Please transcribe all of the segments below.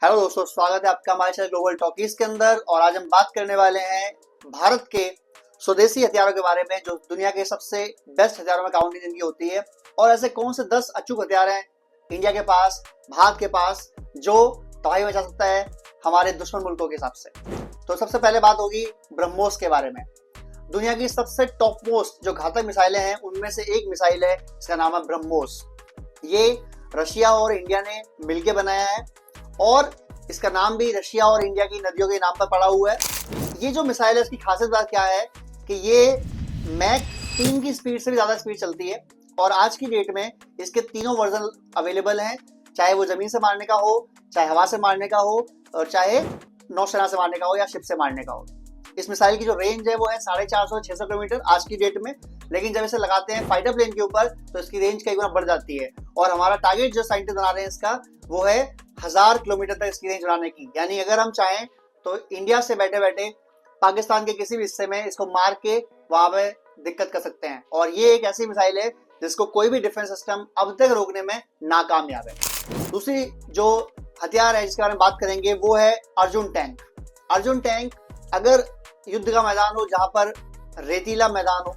Hello दोस्तों, स्वागत है आपका हमारे चैनल ग्लोबल टॉकीज के अंदर। और आज हम बात करने वाले हैं भारत के स्वदेशी हथियारों के बारे में, जो दुनिया के सबसे बेस्ट हथियारों में काउंट जिनकी होती है। और ऐसे कौन से 10 अचूक हथियार हैं इंडिया के पास, भारत के पास, जो तबाही मचा सकता है हमारे दुश्मन मुल्कों के हिसाब से। तो सबसे पहले बात होगी ब्रह्मोस के बारे में। दुनिया की सबसे टॉप मोस्ट जो घातक मिसाइलें हैं उनमें से एक मिसाइल है, इसका नाम है ब्रह्मोस। ये रशिया और इंडिया ने मिलकर बनाया है और इसका नाम भी रशिया और इंडिया की नदियों के नाम पर पड़ा हुआ है। ये जो मिसाइल है, इसकी खासियत बात क्या है कि ये मैक 3 की स्पीड से भी ज्यादा स्पीड चलती है। और आज की डेट में इसके तीनों वर्जन अवेलेबल हैं, चाहे वो जमीन से मारने का हो, चाहे हवा से मारने का हो, और चाहे नौसेना से मारने का हो या शिप से मारने का हो। इस मिसाइल की जो रेंज है वो है 450 से 600 किलोमीटर आज की डेट में। लेकिन जब इसे लगाते हैं फाइटर प्लेन के ऊपर तो इसकी रेंज कई गुना बढ़ जाती है। और हमारा टारगेट जो साइंटिस्ट बना रहे हैं इसका, वो है 1000 किलोमीटर तक इसकी रेंज बनाने की। यानी अगर हम चाहें तो इंडिया से बैठे बैठे पाकिस्तान के किसी भी हिस्से में इसको मार के वहां पे दिक्कत कर सकते हैं। और ये एक ऐसी मिसाइल है जिसको कोई भी डिफेंस सिस्टम अब तक रोकने में नाकामयाब है। दूसरी जो हथियार है जिसके बारे में बात करेंगे वो है अर्जुन टैंक। अर्जुन टैंक अगर युद्ध का मैदान हो, जहां पर रेतीला मैदान हो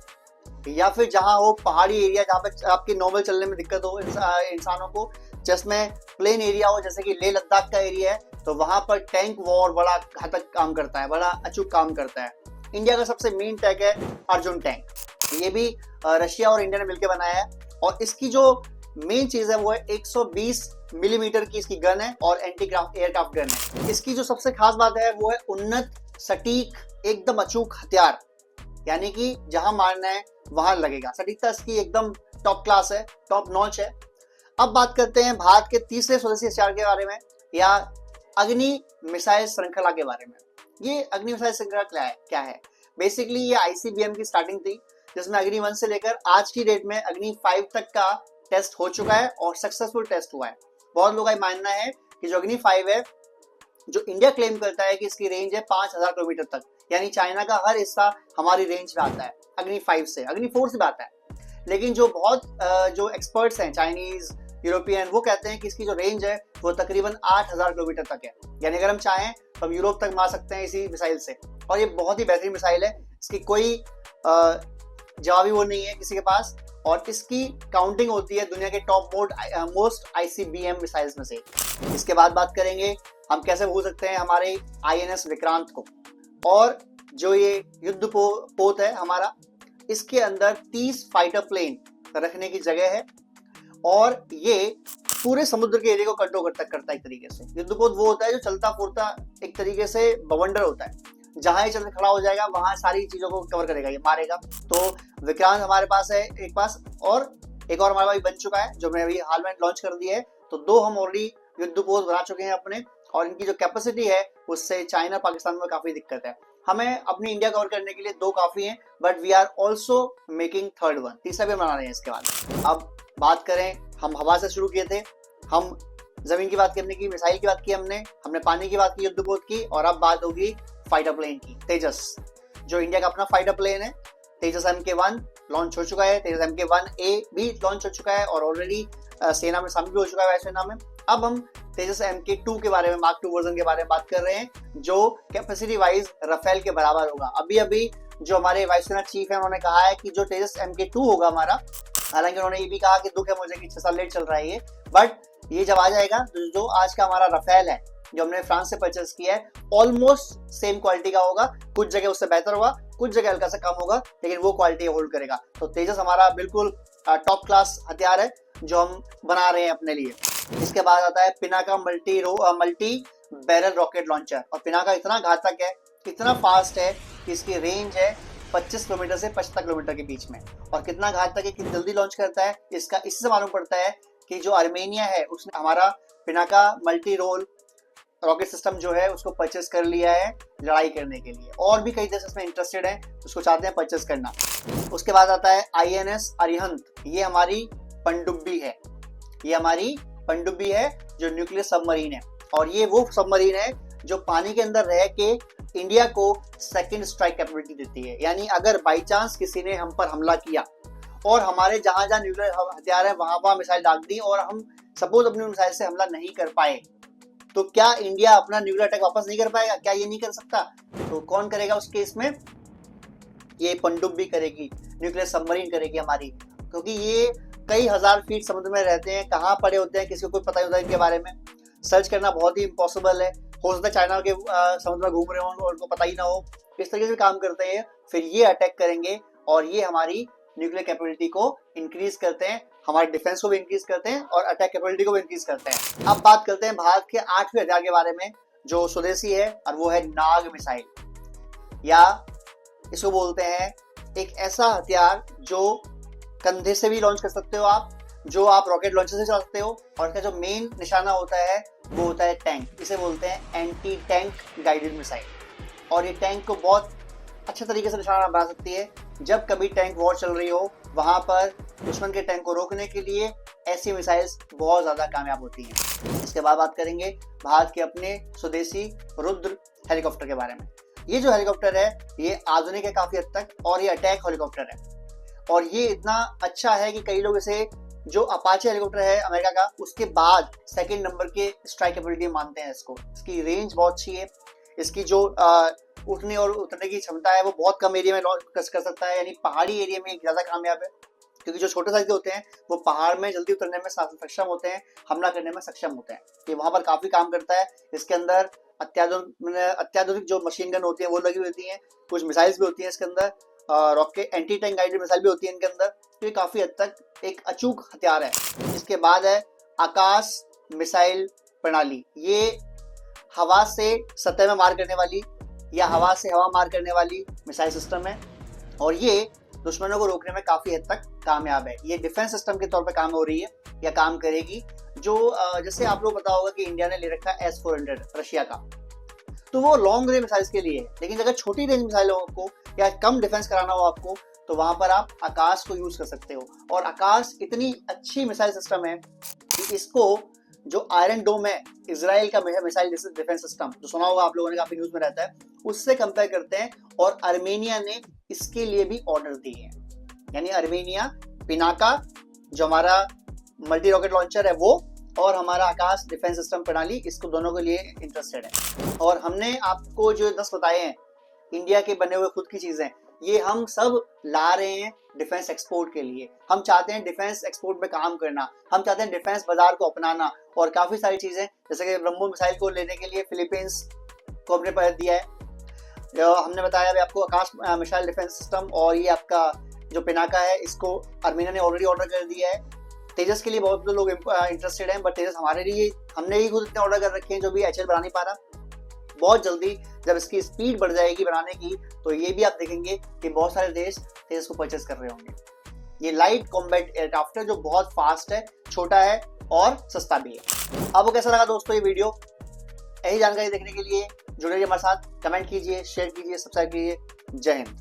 या फिर जहां हो पहाड़ी एरिया, जहां पर आपकी नॉर्मल चलने में दिक्कत हो इंसानों को, जिसमें प्लेन एरिया हो जैसे कि लेह लद्दाख का एरिया है, तो वहां पर टैंक वॉर बड़ा घातक काम करता है, बड़ा अचूक काम करता है। इंडिया का सबसे मेन टैंक है अर्जुन टैंक। ये भी रशिया और इंडिया ने मिलकर बनाया है। और इसकी जो मेन चीज है वो है 120 मिलीमीटर की इसकी गन है और एंटी एयरक्राफ्ट गन है। इसकी जो सबसे खास बात है वो है उन्नत, सटीक, एकदम अचूक हथियार। यानी कि जहां मारना है वहां लगेगा। सटीकता इसकी एकदम टॉप क्लास है, टॉप नॉच है। अब बात करते हैं भारत के तीसरे स्वदेशी हथियार के बारे में, या अग्नि मिसाइल श्रृंखला के बारे में। ये अग्नि मिसाइल श्रृंखला क्या है? बेसिकली ये आईसीबीएम की स्टार्टिंग थी, जिसमें अग्नि 1 से लेकर आज की डेट में अग्नि 5 तक का टेस्ट हो चुका है और सक्सेसफुल टेस्ट हुआ है। बहुत लोगों का मानना है कि जो अग्नि 5 है, जो इंडिया क्लेम करता है कि इसकी रेंज है 5000 किलोमीटर तक, यानी चाइना का हर हिस्सा हमारी रेंज में आता है अग्नि 5 से, अग्नि 4 से भी आता है। लेकिन जो बहुत जो एक्सपर्ट्स हैं, चाइनीज, यूरोपियन, वो कहते हैं कि इसकी जो रेंज है वो तकरीबन 8000 किलोमीटर तक है। यानी अगर हम चाहें तो हम यूरोप तक मार सकते हैं इसी मिसाइल से। और ये बहुत ही बेहतरीन मिसाइल है, इसकी कोई जवाबी वो नहीं है किसी के पास। और इसकी काउंटिंग होती है दुनिया के टॉप मोस्ट आईसीबीएम मिसाइल्स में से। इसके बाद बात करेंगे हम कैसे भूल सकते हैं हमारे आईएनएस विक्रांत को। और जो ये युद्ध पोत है हमारा, इसके अंदर 30 फाइटर प्लेन रखने की जगह है और ये पूरे समुद्र के एरिया को कंट्रोल करता है एक तरीके से। युद्धपोत वो होता है जो चलता फुरता एक तरीके से बवंडर होता है, जहां ये चल खड़ा हो जाएगा वहां सारी चीजों को कवर करेगा, ये मारेगा। तो विक्रांत हमारे पास है एक पास, और एक और हमारे पास बन चुका है जो मैंने अभी हाल में लॉन्च कर दिया है। तो 2 हम ऑलरेडी युद्धपोत बना चुके हैं अपने, और इनकी जो कैपेसिटी है उससे चाइना पाकिस्तान में काफी दिक्कत है। हमें अपनी इंडिया कवर करने के लिए 2 काफी हैं, but we are also making third one, तीसरा भी बना रहे हैं इसके बाद। अब बात करें, हम हवा से शुरू किए थे, हम जमीन की बात करने की, मिसाइल की बात की हमने पानी की बात की, युद्धपोत की, और अब बात होगी फाइटर प्लेन की। तेजस, जो इंडिया का अपना फाइटर प्लेन है, तेजस MK1 लॉन्च हो चुका है, तेजस MK1A भी लॉन्च हो चुका है और ऑलरेडी सेना में शामिल भी हो चुका है वायुसेना में। अब हम तेजस MK2 के बारे में, मार्क 2 वर्जन के बारे में बात कर रहे हैं, जो कैपेसिटी वाइज राफेल के बराबर होगा। अभी जो हमारे वायुसेना चीफ है उन्होंने कहा है कि जो तेजस MK2 होगा हमारा, हालांकि उन्होंने ये भी कहा कि दुख है मुझे कि 6 साल लेट चल रहा है ये, बट ये जब आ जाएगा तो जो आज का हमारा राफेल है जो हमने फ्रांस से परचेस किया है, ऑलमोस्ट सेम क्वालिटी का होगा। कुछ जगह उससे बेहतर होगा, कुछ जगह हल्का सा कम होगा, लेकिन वो क्वालिटी होल्ड करेगा। तो तेजस हमारा बिल्कुल टॉप क्लास हथियार है जो हम बना रहे हैं अपने लिए। इसके बाद आता है Pinaka multi barrel rocket launcher. और पिनाका इतना घातक है, इतना फास्ट है कि इसकी रेंज है 25 किलोमीटर से 75 किलोमीटर के बीच में। और कितना घातक है, कितनी जल्दी लॉन्च करता है, इसका इससे मालूम पड़ता है कि जो आर्मेनिया है उसने हमारा Pinaka multi role rocket system जो है उसको परचेस कर लिया है लड़ाई करने के लिए। और भी कई देश इसमें इंटरेस्टेड हैं, उसको चाहते हैं परचेस करना। उसके बाद आता है INS अरिहंत। ये हमारी पनडुब्बी है, ये हमारी पनडुब्बी है जो न्यूक्लियर सबमरीन है। और ये वो सबमरीन है जो पानी के अंदर रह के इंडिया को सेकंड स्ट्राइक कैपेबिलिटी देती है। यानी अगर बाई चांस किसी ने हम पर हमला किया और हमारे जहां जहां न्यूक्लियर हथियार है वहां मिसाइल दाग दी और हम सपोज अपनी मिसाइल से हमला नहीं कर पाए, तो क्या इंडिया अपना न्यूक्लियर अटैक वापस नहीं कर पाएगा? क्या ये नहीं कर सकता? तो कौन करेगा उस केस में? ये पनडुब्बी करेगी, न्यूक्लियर सबमरीन करेगी हमारी, क्योंकि ये कई हजार फीट समुद्र में रहते हैं। कहाँ पड़े होते हैं किसी को कोई पता नहीं होता इनके बारे में। सर्च करना बहुत ही इम्पॉसिबल है। हो सकता है चाइना के समुद्र में घूम रहे हो और उनको पता ही ना हो। इस तरीके से काम करते हैं। फिर ये अटैक करेंगे और ये हमारी न्यूक्लियर कैपेबिलिटी को इंक्रीज करते हैं, हमारे डिफेंस को भी इंक्रीज करते हैं और अटैक कैपेबिलिटी को भी इंक्रीज करते हैं। अब बात करते हैं भारत के 8वें हथियार के बारे में जो स्वदेशी है, और वो है नाग मिसाइल, या इसको बोलते हैं एक ऐसा हथियार जो कंधे से भी लॉन्च कर सकते हो आप, जो आप रॉकेट लॉन्चर से चला सकते हो, और इसका जो मेन निशाना होता है वो होता है टैंक। इसे बोलते हैं एंटी टैंक गाइडेड मिसाइल। और ये टैंक को बहुत अच्छे तरीके से निशाना बना सकती है। जब कभी टैंक वॉर चल रही हो वहां पर दुश्मन के टैंक को रोकने के लिए ऐसी मिसाइल्स बहुत ज्यादा कामयाब होती हैं। इसके बाद बात करेंगे भारत के अपने स्वदेशी रुद्र हेलीकॉप्टर के बारे में। ये जो हेलीकॉप्टर है ये आधुनिक है काफी हद तक, और ये अटैक हेलीकॉप्टर है। और ये इतना अच्छा है कि कई लोग इसे जो अपाचे हेलीकॉप्टर है अमेरिका का, उसके बाद सेकंड नंबर के स्ट्राइक एबिलिटी मानते हैं इसको। इसकी रेंज बहुत अच्छी है। इसकी जो उठने और उतरने की क्षमता है वो बहुत कम एरिया में लॉन्च कर सकता है, यानी पहाड़ी एरिया में ज्यादा कामयाब है, क्योंकि जो छोटे साइज के होते हैं वो पहाड़ में जल्दी उतरने में सक्षम होते हैं, हमला करने में सक्षम होते हैं। ये वहां पर काफी काम करता है। इसके अंदर अत्याधुनिक जो मशीन गन होती है वो लगी होती है, कुछ मिसाइल्स भी होती है इसके अंदर, rocket anti tank guided missile भी होती है इनके अंदर। तो ये काफी हद तक एक अचूक हथियार है। इसके बाद है आकाश मिसाइल प्रणाली। ये हवा से सतह में मार करने वाली या हवा से हवा मार करने वाली मिसाइल सिस्टम है, और ये दुश्मनों को रोकने में काफी हद तक कामयाब है। ये डिफेंस सिस्टम के तौर पर काम हो रही है या काम करेगी। जो जैसे आप लोग पता होगा कि इंडिया ने ले रखा है S-400 रशिया का, तो वो लॉन्ग रेंज मिसाइल्स के लिए है। लेकिन अगर छोटी रेंज मिसाइलों को या कम डिफेंस कराना हो आपको, तो वहां पर आप आकाश को यूज कर सकते हो। और आकाश इतनी अच्छी मिसाइल सिस्टम है कि इसको जो आयरन डोम है इजराइल का मिसाइल डिफेंस सिस्टम, जो सुना होगा आप लोगों ने, काफी न्यूज में रहता है, उससे कंपेयर करते हैं। और अर्मेनिया ने इसके लिए भी ऑर्डर दिए हैं। यानी अर्मेनिया पिनाका जो हमारा मल्टी रॉकेट लॉन्चर है वो, और हमारा आकाश डिफेंस सिस्टम प्रणाली, इसको दोनों के लिए इंटरेस्टेड है। और हमने आपको जो 10 बताए हैं इंडिया के बने हुए खुद की चीजें, ये हम सब ला रहे हैं डिफेंस एक्सपोर्ट के लिए। हम चाहते हैं डिफेंस एक्सपोर्ट में काम करना, हम चाहते हैं डिफेंस बाजार को अपनाना, और काफी सारी चीजें जैसे कि ब्रह्मोस मिसाइल को लेने के लिए फिलीपींस को हमने पहल दिया है। हमने बताया अभी आपको आकाश मिसाइल डिफेंस सिस्टम, और ये आपका जो पिनाका है इसको अर्मेनिया ने ऑलरेडी ऑर्डर कर दिया है। तेजस के लिए बहुत लोग इंटरेस्टेड हैं, बट तेजस हमारे लिए हमने ही खुद इतने ऑर्डर कर रखे हैं जो भी HAL बना नहीं पा रहा। बहुत जल्दी जब इसकी स्पीड बढ़ जाएगी बनाने की, तो ये भी आप देखेंगे कि बहुत सारे देश तेजस को परचेस कर रहे होंगे। ये लाइट कॉम्बैट एयरक्राफ्ट है जो बहुत फास्ट है, छोटा है और सस्ता भी है। आपको कैसा लगा दोस्तों ये वीडियो? यही जानकारी देखने के लिए जुड़े रहिए हमारे साथ, कमेंट कीजिए, शेयर कीजिए, सब्सक्राइब कीजिए। जय हिंद।